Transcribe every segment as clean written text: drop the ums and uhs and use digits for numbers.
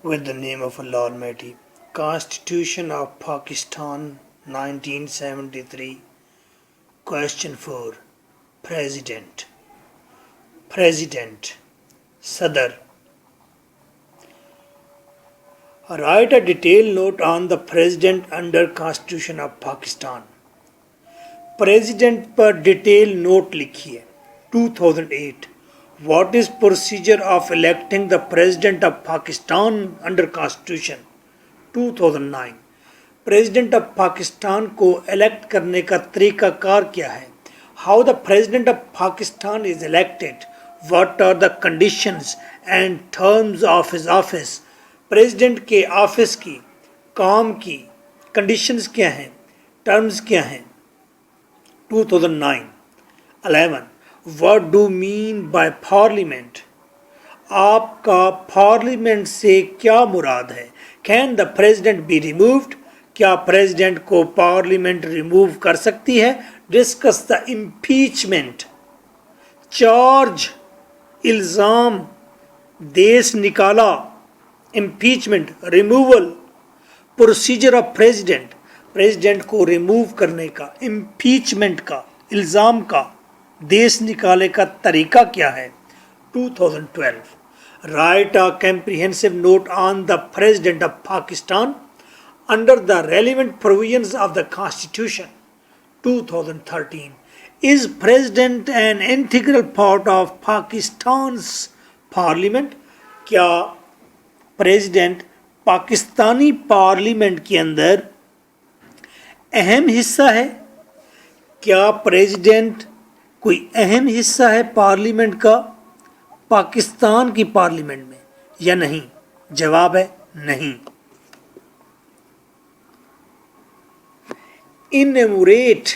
With the name of Allah Almighty. Constitution of Pakistan 1973. Question 4. President. President. Sadr. Write a detailed note on the President under Constitution of Pakistan. President पर detailed note लिखिए. 2008. What is procedure of electing the President of Pakistan under Constitution? 2009. President of Pakistan को elect करने का तरीकाकार क्या है? How the President of Pakistan is elected? What are the conditions and terms of his office? President के office की, काम की, conditions क्या हैं? Terms क्या हैं? 2009. 11. What do you mean by parliament? आपका parliament से क्या मुराद है? Can the president be removed? क्या president को parliament remove कर सकती है? Discuss the impeachment. Charge, इल्ज़ाम, देश निकाला, impeachment, removal, procedure of president, president को remove करने का, impeachment का, इल्ज़ाम का, देश निकाले का तरीका क्या है? 2012. Write a comprehensive note on the President of Pakistan under the relevant provisions of the Constitution. 2013. Is President an integral part of Pakistan's Parliament? क्या President पाकिस्तानी पार्लियामेंट के अंदर अहम हिस्सा है? क्या President कोई अहम हिस्सा है पार्लियामेंट का पाकिस्तान की पार्लियामेंट में या नहीं? जवाब है नहीं. इनमरेट,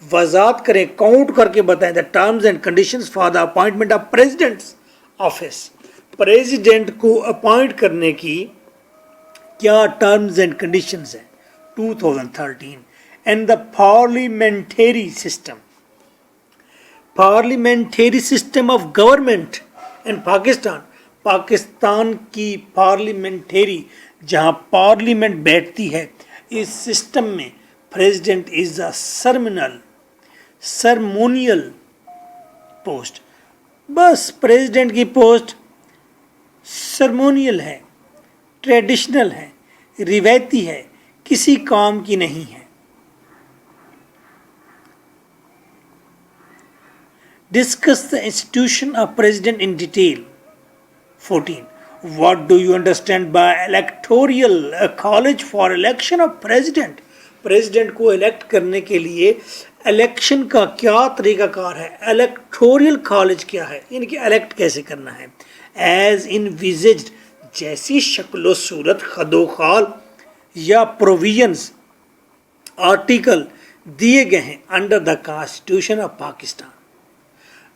वजात करें, काउंट करके बताएं the terms and conditions for the appointment of president's office. President को अपॉइंट करने की क्या टर्म्स एंड कंडीशंस हैं? 2013. And the parliamentary system. Parliamentary system of government in Pakistan. Pakistan की parliamentary जहाँ पार्लियामेंट बैठती है, इस सिस्टम में president is a ceremonial post. बस प्रेसिडेंट की पोस्ट ceremonial है, ट्रेडिशनल है, रिवायती है, किसी काम की नहीं है. Discuss the institution of president in detail. 14. What do you understand by electoral college for election of president? President को elect करने के लिए election का क्या तरीकाकार है? Electoral college क्या है? इनकी elect कैसे करना है? As envisaged, जैसी शक्ल सूरत खदोखाल या प्रोविजंस आर्टिकल दिए गए हैं under the constitution of Pakistan.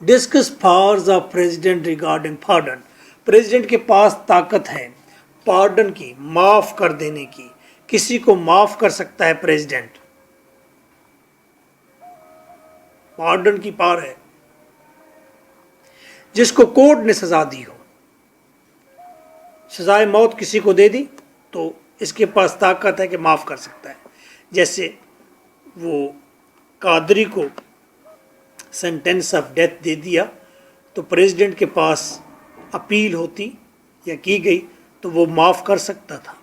Discuss powers of president regarding pardon. President के पास ताकत है पार्डन की, माफ कर देने की. किसी को माफ कर सकता है प्रेसिडेंट, पार्डन की पावर है. जिसको कोर्ट ने सजा दी हो, सजाए मौत किसी को दे दी, तो इसके पास ताकत है कि माफ़ कर सकता है. जैसे वो कादरी को सेंटेंस ऑफ डेथ दे दिया, तो प्रेसिडेंट के पास अपील होती या की गई तो वो माफ़ कर सकता था.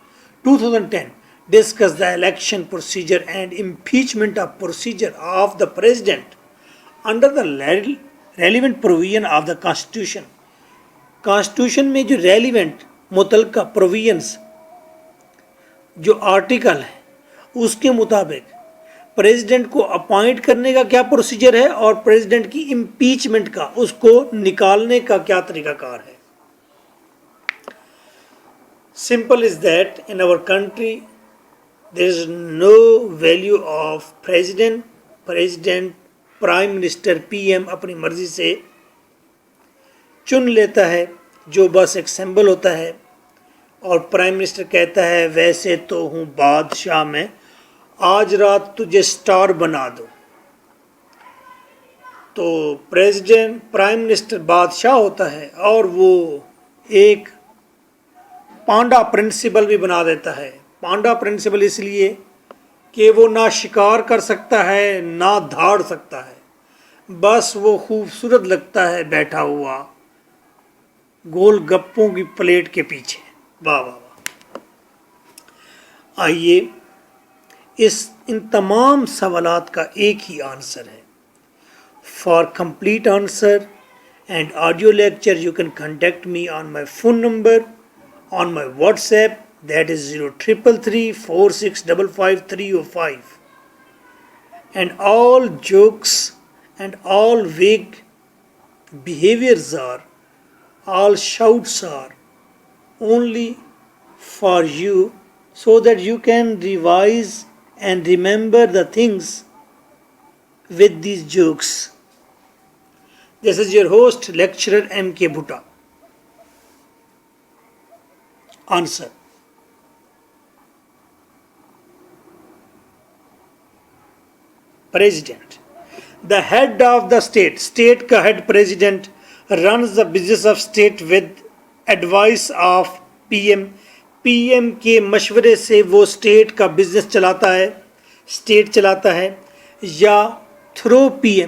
2010. Discuss the election procedure and impeachment of procedure of the president under the relevant provision of the constitution. Constitution में जो रेलिवेंट मुतलका प्रोविजंस, जो आर्टिकल है, उसके मुताबिक प्रेसिडेंट को अपॉइंट करने का क्या प्रोसीजर है और प्रेसिडेंट की इम्पीचमेंट का, उसको निकालने का क्या तरीकाकार है. Simple is that in our country there is no value of president. President, prime minister, PM अपनी मर्जी से चुन लेता है, जो बस एक सिंबल होता है. और प्राइम मिनिस्टर कहता है वैसे तो हूँ बादशाह में, आज रात तुझे स्टार बना दो. تو پرائم منسٹر بادشاہ ہوتا ہے اور وہ ایک پانڈا پرنسپل بھی بنا دیتا ہے. پانڈا پرنسپل اس لیے کہ وہ نہ شکار کر سکتا ہے نہ دھاڑ سکتا ہے, بس وہ خوبصورت لگتا ہے بیٹھا ہوا گول گپوں کی پلیٹ کے پیچھے. واہ واہ واہ. آئیے ان تمام سوالات کا ایک ہی آنسر ہے. For complete answer and audio lecture you can contact me on my phone number on my WhatsApp, that is 0333 4655 and all jokes and all vague behaviors all shouts are only for you, so that you can revise and remember the things with these jokes. This is your host, lecturer M.K. Bhutta. Answer. President. The head of the state ka head president runs the business of state with advice of PM. PM کے مشورے سے وہ state کا business چلاتا ہے, state چلاتا ہے, یا تھرو پی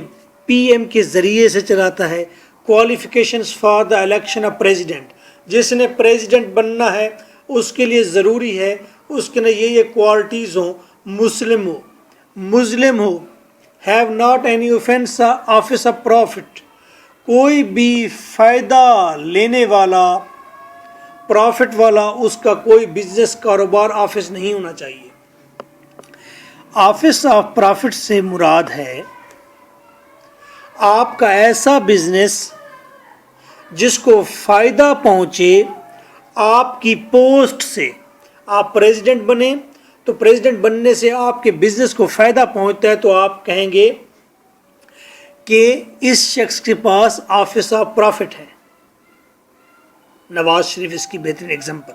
ایم کے ذریعے سے چلاتا ہے. Qualifications for the election of president. جس نے پریزیڈنٹ بننا ہے اس کے لیے ضروری ہے اس کے یہ کوالٹیز ہوں. مسلم ہو, have not any offence office of profit. کوئی بھی فائدہ لینے والا, پروفٹ والا, اس کا کوئی بزنس کاروبار آفس نہیں ہونا چاہیے. آفس آف پروفٹ سے مراد ہے آپ کا ایسا بزنس جس کو فائدہ پہنچے آپ کی پوسٹ سے. آپ پریزیڈنٹ بنے تو پریزیڈنٹ بننے سے آپ کے بزنس کو فائدہ پہنچتا ہے تو آپ کہیں گے کہ اس شخص کے پاس آفس آف پروفٹ ہے. نواز شریف اس کی بہترین ایگزامپل.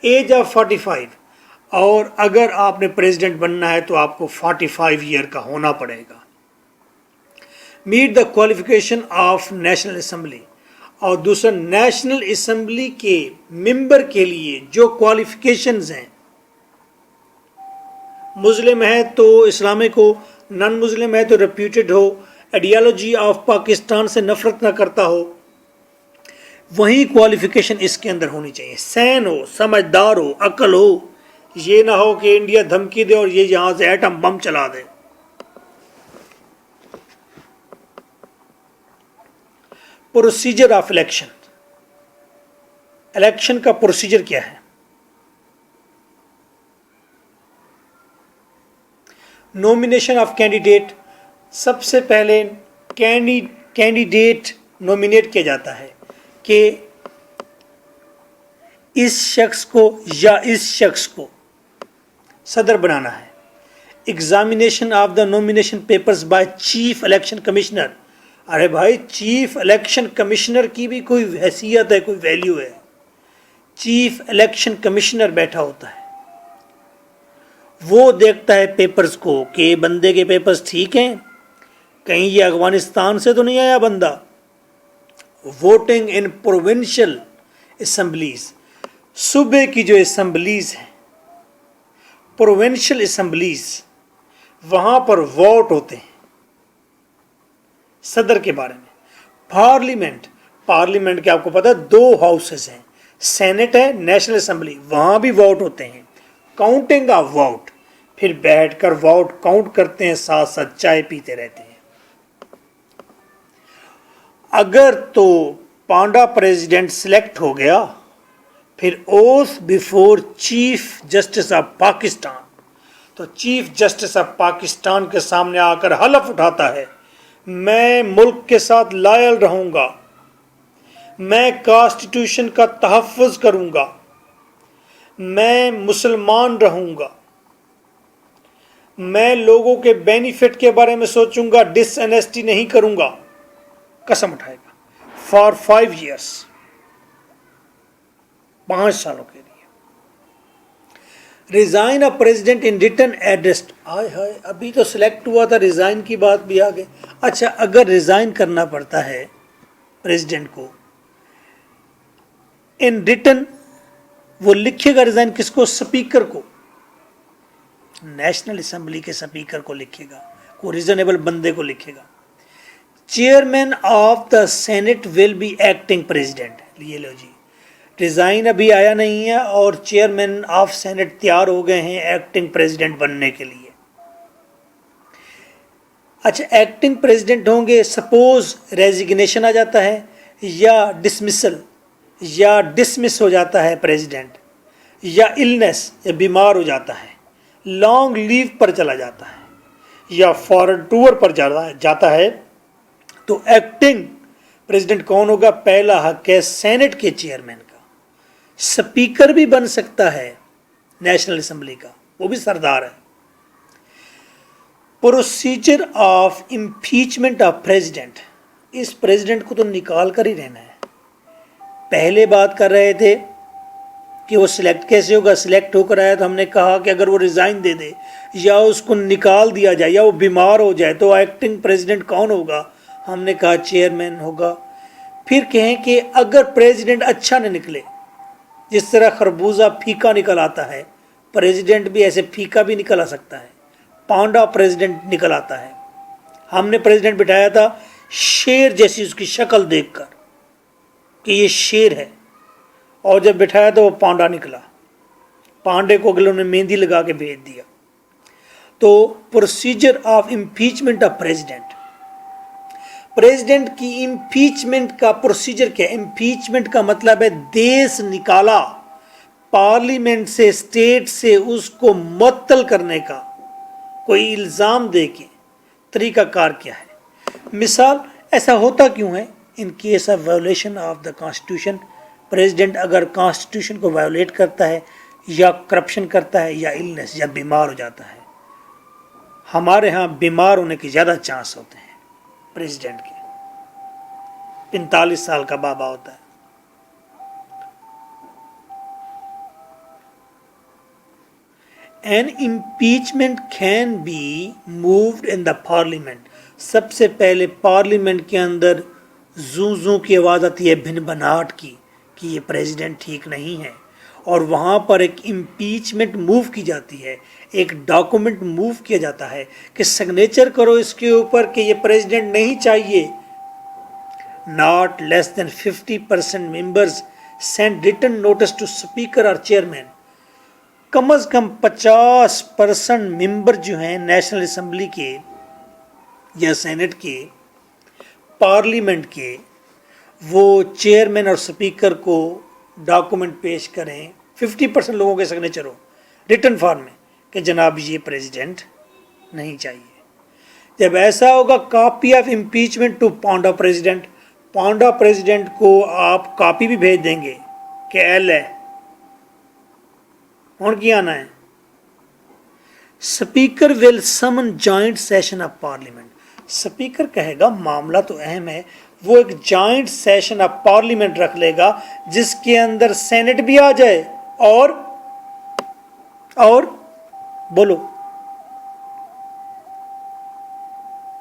ایج آف 45, اور اگر آپ نے پریزیڈنٹ بننا ہے تو آپ کو 45 ایئر کا ہونا پڑے گا. Meet the qualification of national assembly. اور دوسرا, نیشنل اسمبلی کے ممبر کے لیے جو کوالیفیکیشنز ہیں, مسلم ہے تو اسلامک ہو, نان مسلم ہے تو reputed who, ideology of Pakistan سے نفرت نہ کرتا ہو, وہی کوالیفیکیشن اس کے اندر ہونی چاہیے. سین ہو, سمجھدار ہو, عقل ہو, یہ نہ ہو کہ انڈیا دھمکی دے اور یہ یہاں سے ایٹم بم چلا دے. Procedure of election. الیکشن کا پروسیجر کیا ہے؟ Nomination of candidate. سب سے پہلے کینڈیڈیٹ نومینیٹ کیا جاتا ہے کہ اس شخص کو یا اس شخص کو صدر بنانا ہے. Examination of the nomination papers by chief election commissioner. ارے بھائی, چیف الیکشن کمشنر کی بھی کوئی حیثیت ہے, کوئی ویلیو ہے. چیف الیکشن کمشنر بیٹھا ہوتا ہے, وہ دیکھتا ہے پیپرز کو کہ بندے کے پیپرز ٹھیک ہیں, کہیں یہ افغانستان سے تو نہیں آیا بندہ. ووٹنگ ان پروونشل اسمبلیز. صوبے کی جو اسمبلیز ہیں, پروونشل اسمبلیز, وہاں پر ووٹ ہوتے ہیں صدر کے بارے میں. پارلیمنٹ کے آپ کو پتا ہے 2 ہاؤسز ہیں, سینٹ ہے, نیشنل اسمبلی, وہاں بھی ووٹ ہوتے ہیں. کاؤنٹنگ آف ووٹ, پھر بیٹھ کر ووٹ کاؤنٹ کرتے ہیں, ساتھ ساتھ چائے پیتے رہتے ہیں. اگر تو پانڈا پریزیڈنٹ سلیکٹ ہو گیا, پھر oath before chief justice of Pakistan, تو چیف جسٹس آف پاکستان کے سامنے آ کر حلف اٹھاتا ہے, میں ملک کے ساتھ لائل رہوں گا, میں کانسٹیٹیوشن کا تحفظ کروں گا, میں مسلمان رہوں گا, میں لوگوں کے بینیفٹ کے بارے میں سوچوں گا, ڈس انیسٹی نہیں کروں گا. قسم اٹھائے گا فار 5 ایئرس, 5 سالوں کے لیے. Resign of president in written address. ہائے ہائے ابھی تو سلیکٹ ہوا تھا, ریزائن کی بات بھی آ گئی. اچھا اگر ریزائن کرنا پڑتا ہے پریزیڈنٹ کو ان ریٹن, وہ لکھے گا ریزائن کس کو؟ سپیکر کو, نیشنل اسمبلی کے سپیکر کو لکھے گا, کوئی ریزنیبل بندے کو لکھے گا. Chairman of the senate will be acting president. یہ لو جی, ریزائن ابھی آیا نہیں ہے اور چیئرمین آف سینٹ تیار ہو گئے ہیں ایکٹنگ پریزیڈنٹ بننے کے لیے. اچھا ایکٹنگ پریزیڈنٹ ہوں گے, سپوز ریزیگنیشن آ جاتا ہے یا ڈسمسل یا ڈسمس ہو جاتا ہے پریزیڈنٹ, یا النس یا بیمار ہو جاتا ہے, لانگ لیو پر چلا جاتا ہے, یا فارن ٹور پر جاتا ہے, تو ایکٹنگ پریزیڈنٹ کون ہوگا؟ پہلا حق ہے سینٹ کے چیئرمین کا. سپیکر بھی بن سکتا ہے نیشنل اسمبلی کا, وہ بھی سردار ہے. Procedure of impeachment of president, اس پریزیڈنٹ کو تو نکال کر ہی رہنا ہے. پہلے بات کر رہے تھے کہ وہ سلیکٹ کیسے ہوگا, سلیکٹ ہو کر آیا تو ہم نے کہا کہ اگر وہ ریزائن دے دے یا اس کو نکال دیا جائے یا وہ بیمار ہو جائے تو ایکٹنگ پریزیڈنٹ کون ہوگا؟ ہم نے کہا چیئرمین ہوگا. پھر کہیں کہ اگر پریزیڈنٹ اچھا نہ نکلے, جس طرح خربوزہ پھیکا نکل آتا ہے, پریزیڈنٹ بھی ایسے پھیکا بھی نکل آ سکتا ہے, پانڈا پریزیڈنٹ نکل آتا ہے. ہم نے پریزیڈنٹ بٹھایا تھا شیر جیسی اس کی شکل دیکھ کر کہ یہ شیر ہے, اور جب بٹھایا تو وہ پانڈا نکلا. پانڈے کو اگلوں نے مہندی لگا کے بھیج دیا. تو procedure of impeachment of president, president کی امپیچمنٹ کا پروسیجر کیا ہے؟ امپیچمنٹ کا مطلب ہے دیس نکالا, پارلیمنٹ سے, اسٹیٹ سے اس کو معطل کرنے کا کوئی الزام دے کے طریقہ کار کیا ہے. مثال ایسا ہوتا کیوں ہے؟ In case of violation of the constitution, president اگر کانسٹیٹیوشن کو وائولیٹ کرتا ہے یا کرپشن کرتا ہے یا النس یا بیمار ہو جاتا ہے. ہمارے ہاں بیمار ہونے کے زیادہ چانس ہوتے ہیں پریزیڈنٹ کے, 45 سال کا بابا ہوتا ہے. An impeachment can be moved in the parliament. سب سے پہلے پارلیمنٹ کے اندر زوں زوں کی آواز آتی ہے, بھن بھناٹ کی, کہ یہ پریزیڈنٹ ٹھیک نہیں ہے, اور وہاں پر ایک امپیچمنٹ موو کی جاتی ہے, ایک ڈاکومنٹ موو کیا جاتا ہے کہ سگنیچر کرو اس کے اوپر کہ یہ پریزیڈنٹ نہیں چاہیے. Not less than 50% members send written notice to speaker or chairman. کم از کم 50% ممبر جو ہیں نیشنل اسمبلی کے یا سینٹ کے, پارلیمنٹ کے, وہ چیئرمین اور سپیکر کو ڈاکومنٹ پیش کریں. 50% لوگوں کے سگنیچر ہو ریٹن فارم میں کہ جناب یہ پریزیڈنٹ نہیں چاہیے. جب ایسا ہوگا, کاپی آف امپیچمنٹ ٹو پانڈا پریزیڈنٹ, پانڈا پریزیڈنٹ کو آپ کاپی بھی بھیج دیں گے کہ ایل ہے, کون کی آنا ہے. اسپیکر ول سمن joint session of parliament, speaker کہے گا معاملہ تو اہم ہے, وہ ایک جوائنٹ سیشن آف پارلیمنٹ رکھ لے گا جس کے اندر سینٹ بھی آ جائے اور بولو,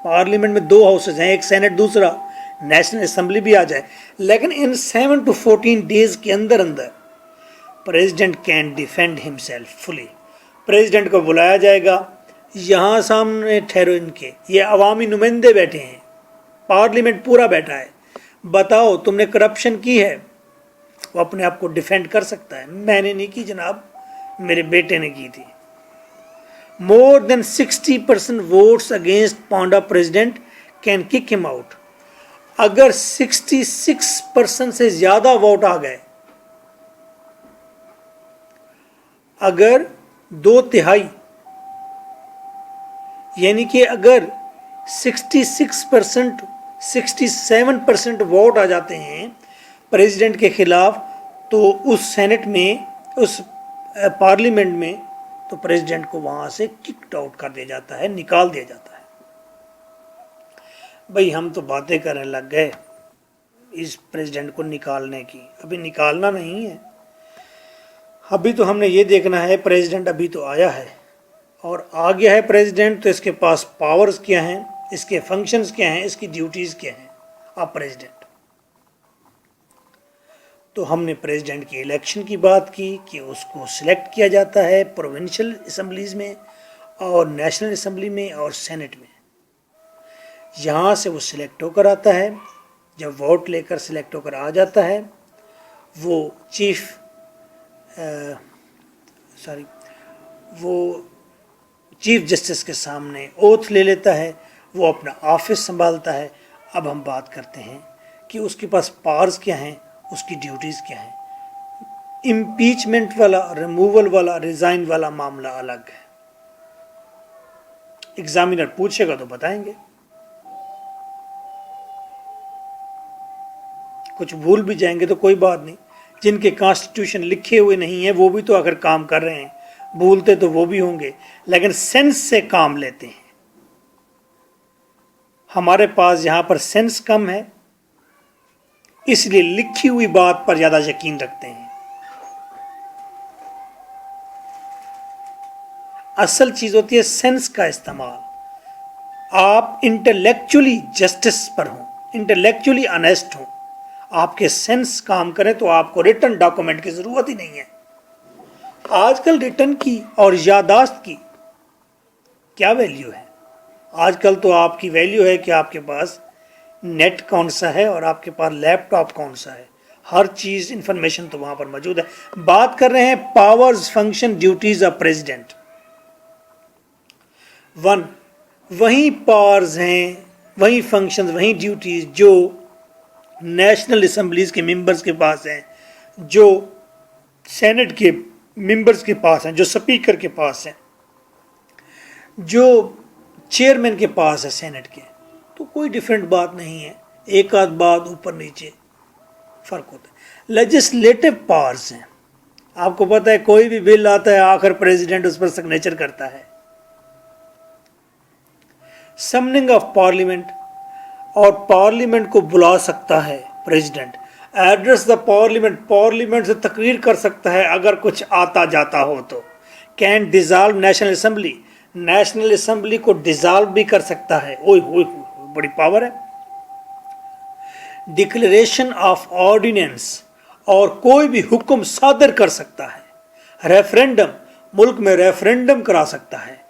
پارلیمنٹ میں 2 ہاؤسز ہیں, ایک سینٹ دوسرا نیشنل اسمبلی بھی آ جائے. لیکن ان 7 to 14 days کے اندر president can defend himself fully. President کو بلایا جائے گا, یہاں سامنے ٹھہرو, ان کے یہ عوامی نمائندے بیٹھے ہیں, پارلیمنٹ پورا بیٹھا ہے, بتاؤ تم نے کرپشن کی ہے. وہ اپنے آپ کو ڈیفینڈ کر سکتا ہے, میں نے نہیں کی جناب, میرے بیٹے نے کی تھی. More than 60% votes against panda president can kick him out. اگر 66% سے زیادہ ووٹ آ گئے, اگر 2/3 یعنی کہ اگر 66% 67% ووٹ آ جاتے ہیں پریزیڈنٹ کے خلاف, تو اس سینٹ میں, اس پارلیمنٹ میں, تو پریزیڈنٹ کو وہاں سے ککڈ آؤٹ کر دیا جاتا ہے, نکال دیا جاتا ہے. بھئی ہم تو باتیں کرنے لگ گئے اس پریزیڈنٹ کو نکالنے کی, ابھی نکالنا نہیں ہے. अभी तो हमने ये देखना है, प्रेसिडेंट अभी तो आया है और आ गया है प्रेसिडेंट, तो इसके पास पावर्स क्या हैं, इसके फंक्शंस क्या हैं, इसकी ड्यूटीज़ क्या हैं। आप प्रेसिडेंट, तो हमने प्रेसिडेंट की इलेक्शन की बात की कि उसको सिलेक्ट किया जाता है प्रोविंशियल असम्बलीज़ में और नेशनल असम्बली में और सेनेट में। यहाँ से वो सिलेक्ट होकर आता है, जब वोट लेकर सिलेक्ट होकर आ जाता है वो चीफ जस्टिस के सामने ओथ ले लेता है, वो अपना ऑफिस संभालता है। अब हम बात करते हैं कि उसके पास पावर्स क्या हैं, उसकी ड्यूटीज़ क्या हैं। इम्पीचमेंट वाला, रिमूवल वाला, रिज़ाइन वाला मामला अलग है। एग्जामिनर पूछेगा तो बताएंगे, कुछ भूल भी जाएंगे तो कोई बात नहीं। जिनके कॉन्स्टिट्यूशन लिखे हुए नहीं है वो भी तो अगर काम कर रहे हैं, भूलते तो वो भी होंगे, लेकिन सेंस से काम लेते हैं। हमारे पास यहाँ पर सेंस कम है, इसलिए लिखी हुई बात पर ज़्यादा यकीन रखते हैं। असल चीज़ होती है सेंस का इस्तेमाल। आप इंटेलेक्चुअली जस्टिस पर हों, इंटेलेक्चुअली ऑनेस्ट हों, आपके सेंस काम करें तो आपको रिटन डॉक्यूमेंट की ज़रूरत ही नहीं है। आजकल रिटन की और यादाश्त की क्या वैल्यू है? आजकल तो आपकी वैल्यू है कि आपके पास नेट कौन सा है और आपके पास लैपटॉप कौन सा है। हर चीज़ इंफॉर्मेशन तो वहाँ पर मौजूद है। बात कर रहे हैं powers, function, duties of president. वही पावर्स हैं, वही फंक्शंस, वही ड्यूटीज़ जो नेशनल असम्बलीज़ के मेंबर्स के पास हैं, जो सेनेट के मेंबर्स के पास हैं, जो स्पीकर के पास हैं, जो चेयरमैन के पास है सेनेट के। तो कोई डिफरेंट बात नहीं है, एक आध बात ऊपर नीचे फ़र्क होता है। लेजिस्लेटिव पावर्स हैं, आपको पता है कोई भी बिल आता है आखिर प्रेसिडेंट उस पर सिग्नेचर करता है। समनिंग ऑफ पार्लियामेंट, और पार्लियामेंट को बुला सकता है president. Address the parliament, parliament से तकरीर कर सकता है अगर कुछ आता जाता हो तो। Can dissolve national assembly, national assembly को डिज़ाल्व भी कर सकता है। ओए होए, बड़ी पावर है। डिक्लेरेशन ऑफ ऑर्डिनेंस, और कोई भी हुक्म सादर कर सकता है। रेफरेंडम, मुल्क में रेफरेंडम करा सकता है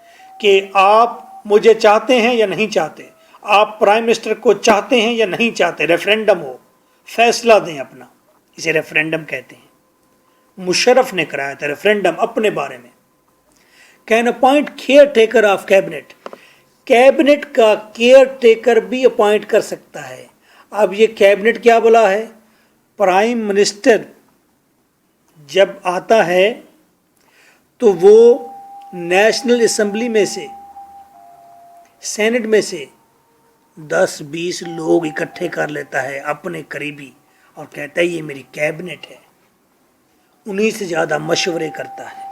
कि आप मुझे चाहते हैं या नहीं चाहते, आप प्राइम मिनिस्टर को चाहते हैं या नहीं चाहते। रेफरेंडम हो, फैसला दें अपना, इसे रेफरेंडम कहते हैं। मुशर्रफ ने कराया था रेफरेंडम अपने बारे में। Can appoint caretaker of cabinet, cabinet का केयर टेकर भी अपॉइंट कर सकता है। अब ये कैबिनेट क्या बोला है, प्राइम मिनिस्टर जब आता है तो वो नेशनल असम्बली में से, सेनेट में से 10-20 लोग इकट्ठे कर लेता है अपने करीबी और कहता है ये मेरी कैबिनेट है, उन्हीं से ज़्यादा मशवरे करता है।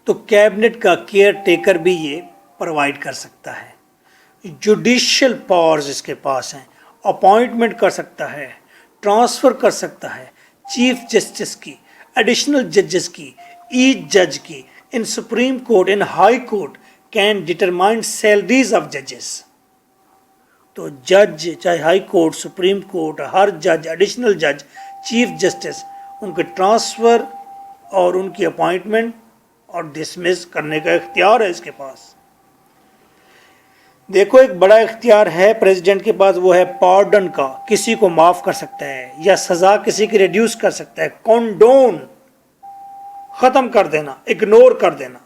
तो कैबिनेट का केयर टेकर भी ये प्रोवाइड कर सकता है। जुडिशियल पावर्स इसके पास हैं, अपॉइंटमेंट कर सकता है, ट्रांसफ़र कर सकता है चीफ जस्टिस की, एडिशनल जजेस की, ईच जज की। In supreme court, in high court can determine salaries of जजेस। तो जज, चाहे हाई कोर्ट, सुप्रीम कोर्ट, हर जज, एडिशनल जज, चीफ जस्टिस, उनके ट्रांसफ़र और उनकी अपॉइंटमेंट और डिसमिस करने का इख्तियार है इसके पास। देखो, एक बड़ा इख्तियार है प्रेसिडेंट के पास, वो है पार्डन का, किसी को माफ़ कर सकता है या सज़ा किसी की रिड्यूस कर सकता है। कॉन्डोन, ख़त्म कर देना, इग्नोर कर देना,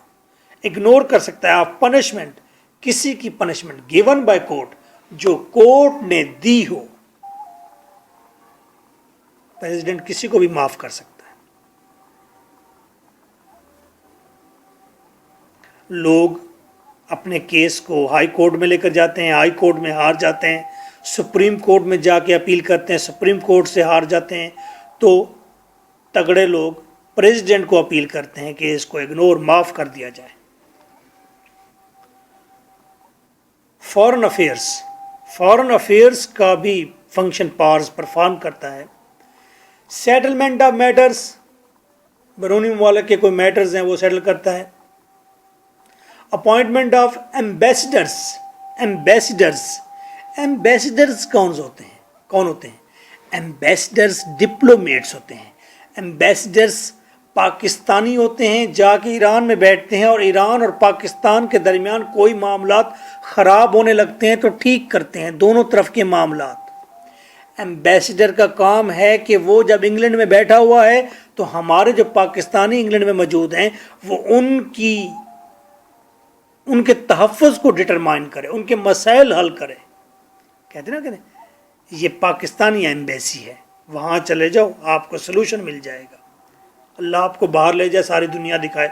इग्नोर कर सकता है आप पनिशमेंट, किसी की पनिशमेंट गिवन बाय कोर्ट, जो कोर्ट ने दी हो। प्रेसिडेंट किसी को भी माफ़ कर सकता है। लोग अपने केस को हाई कोर्ट में लेकर जाते हैं, हाई कोर्ट में हार जाते हैं, सुप्रीम कोर्ट में जाके अपील करते हैं, सुप्रीम कोर्ट से हार जाते हैं, तो तगड़े लोग प्रेसिडेंट को अपील करते हैं कि इसको इग्नोर, माफ़ कर दिया जाए। फॉरेन अफेयर्स, फॉरेन अफेयर्स का भी फंक्शन पावर्स परफॉर्म करता है। सेटलमेंट ऑफ मैटर्स, बैरूनी मुमालिक के कोई मैटर्स हैं वो सेटल करता है। अपॉइंटमेंट ऑफ एम्बेसडर्स, एम्बेसडर्स कौन होते हैं? एम्बेसडर्स डिप्लोमेट्स होते हैं। एम्बेसडर्स पाकिस्तानी होते हैं, जाके ईरान में बैठते हैं और ईरान और पाकिस्तान के दरमियान कोई मामलात ख़राब होने लगते हैं तो ठीक करते हैं दोनों तरफ के मामलात। एम्बेसडर का काम है कि वो जब इंग्लैंड में बैठा हुआ है तो हमारे जो पाकिस्तानी इंग्लैंड में मौजूद हैं वो उनके तहफ़्फ़ुज़ को डिटरमाइन करे, उनके मसाइल हल करे। कहते ना कहते ये पाकिस्तानी एम्बेसी है, वहाँ चले जाओ आपको सलूशन मिल जाएगा। अल्लाह आपको बाहर ले जाए, सारी दुनिया दिखाए।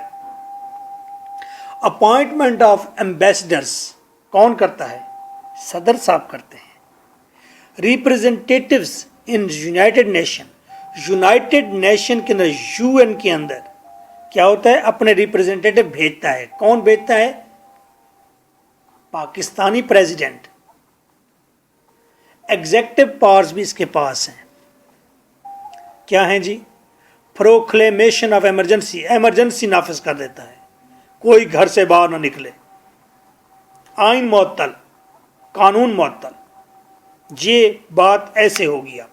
अपॉइंटमेंट ऑफ एम्बेसडर्स कौन करता है? सदर साहब करते हैं। रिप्रेजेंटेटिव्स इन यूनाइटेड नेशन के अंदर, यूएन के अंदर क्या होता है? अपने रिप्रेजेंटेटिव भेजता है। कौन भेजता है? पाकिस्तानी प्रेसिडेंट। एग्जेक्टिव पावर्स भी इसके पास हैं। क्या हैं जी? प्रोक्लेमेशन ऑफ एमरजेंसी नाफिज कर देता है, कोई घर से बाहर ना निकले। आइन मुअत्तल, कानून मुअत्तल, ये बात ऐसे हो गया।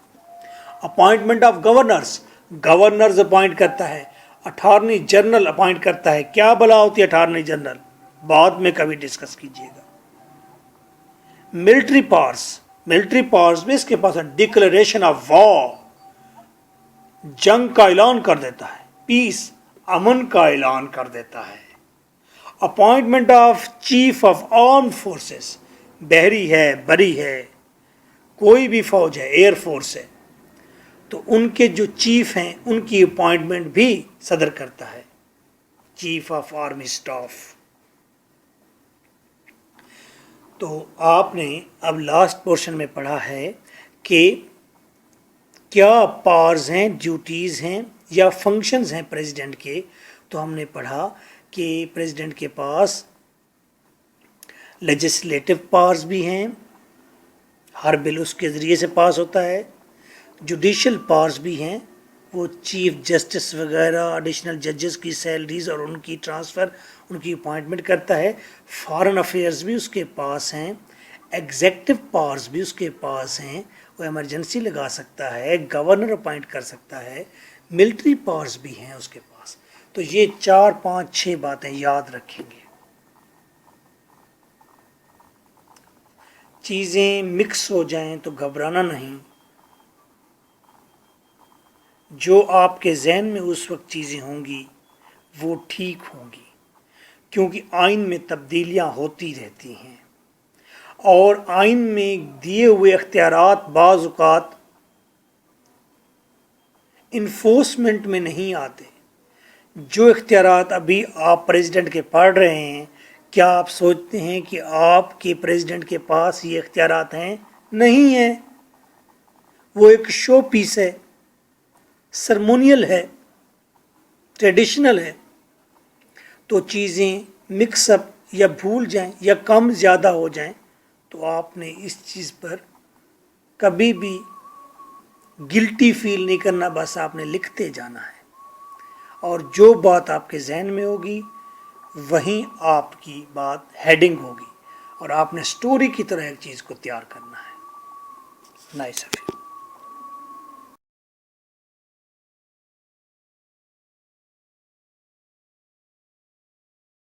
अपॉइंटमेंट ऑफ गवर्नर्स अपॉइंट करता है। अटॉर्नी जनरल अपॉइंट करता है। क्या भला होती है अटॉर्नी जनरल? बाद में कभी डिस्कस कीजिएगा। मिलिट्री पावर्स भी इसके पास है। डिक्लेरेशन ऑफ वॉर, जंग का ऐलान कर देता है। पीस, अमन का ऐलान कर देता है। Appointment of chief of armed forces, बहरी है, बरी है, कोई भी फौज है, एयर फोर्स है, तो उनके जो चीफ हैं उनकी अपॉइंटमेंट भी सदर करता है, चीफ ऑफ आर्मी स्टाफ। तो आपने अब लास्ट पोर्शन में पढ़ा है कि क्या पावर्स हैं, ड्यूटीज़ हैं या फंक्शंस हैं प्रेसिडेंट के। तो हमने पढ़ा कि प्रेसिडेंट के पास लेजिस्लेटिव पावर्स भी हैं, हर बिल उसके ज़रिए से पास होता है। जुडिशल पावर्स भी हैं, वो चीफ जस्टिस वगैरह, एडिशनल जजेस की सैलरीज़ और उनकी ट्रांसफ़र, उनकी अपॉइंटमेंट करता है। फॉरेन अफेयर्स भी उसके पास हैं। एग्जेक्टिव पावर्स भी उसके पास हैं, वो इमरजेंसी लगा सकता है, गवर्नर अपॉइंट कर सकता है। मिलिट्री पावर्स भी हैं उसके पास। तो ये 4, 5, 6 बातें याद रखेंगे। चीज़ें मिक्स हो जाएं तो घबराना नहीं। जो आपके जहन में उस वक्त चीज़ें होंगी वो ठीक होंगी, क्योंकि आइन में तब्दीलियां होती रहती हैं और आइन में दिए हुए इख्तियारात बाज़ औक़ात इन्फोर्समेंट में नहीं आते। जो इख्तियारात अभी आप प्रेसिडेंट के पढ़ रहे हैं, क्या आप सोचते हैं कि आपके प्रेसिडेंट के पास ये इख्तियारात हैं? नहीं है। वो एक शो पीस है, सरमोनियल है, ट्रेडिशनल है। तो चीज़ें मिक्सअप या भूल जाएं या कम ज़्यादा हो जाएं तो आपने इस चीज़ पर कभी भी गिल्टी फील नहीं करना, बस आपने लिखते जाना है और जो बात आपके जहन में होगी वहीं आपकी बात हेडिंग होगी और आपने स्टोरी की तरह एक चीज़ को तैयार करना है। नाइस।